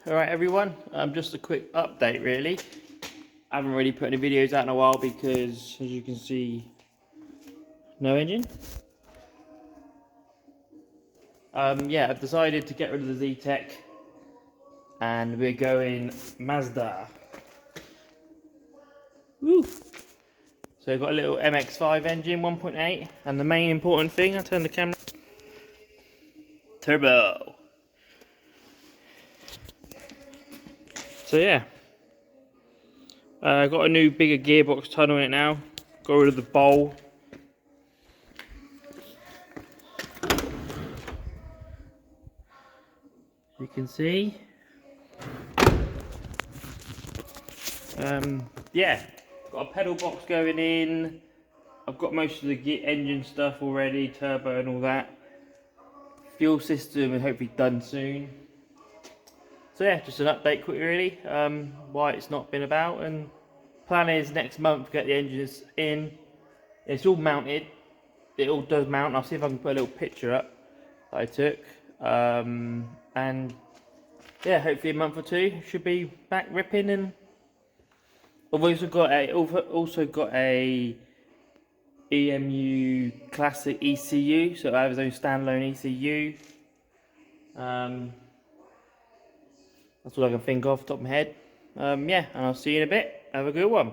Alright everyone, just a quick update really. I haven't really put any videos out in a while because, as you can see, no engine. Yeah, I've decided to get rid of the Z-Tech and we're going Mazda. Woo! So I've got a little MX-5 engine, 1.8, and the main important thing, I'll turn the camera, turbo. So yeah, I've got a new bigger gearbox tunnel in it now, got rid of the bowl. You can see. Yeah, got a pedal box going in. I've got most of the engine stuff already, turbo and all that. Fuel system is hopefully done soon. So yeah, just an update quickly really, why it's not been about, and plan is next month to get the engines in. It's all mounted, it all does mount. I'll see if I can put a little picture up that I took. And yeah, hopefully a month or two should be back ripping. And I've also got a EMU Classic ECU, so I have his own standalone ECU. That's all I can think of off the top of my head. Yeah, and I'll see you in a bit. Have a good one.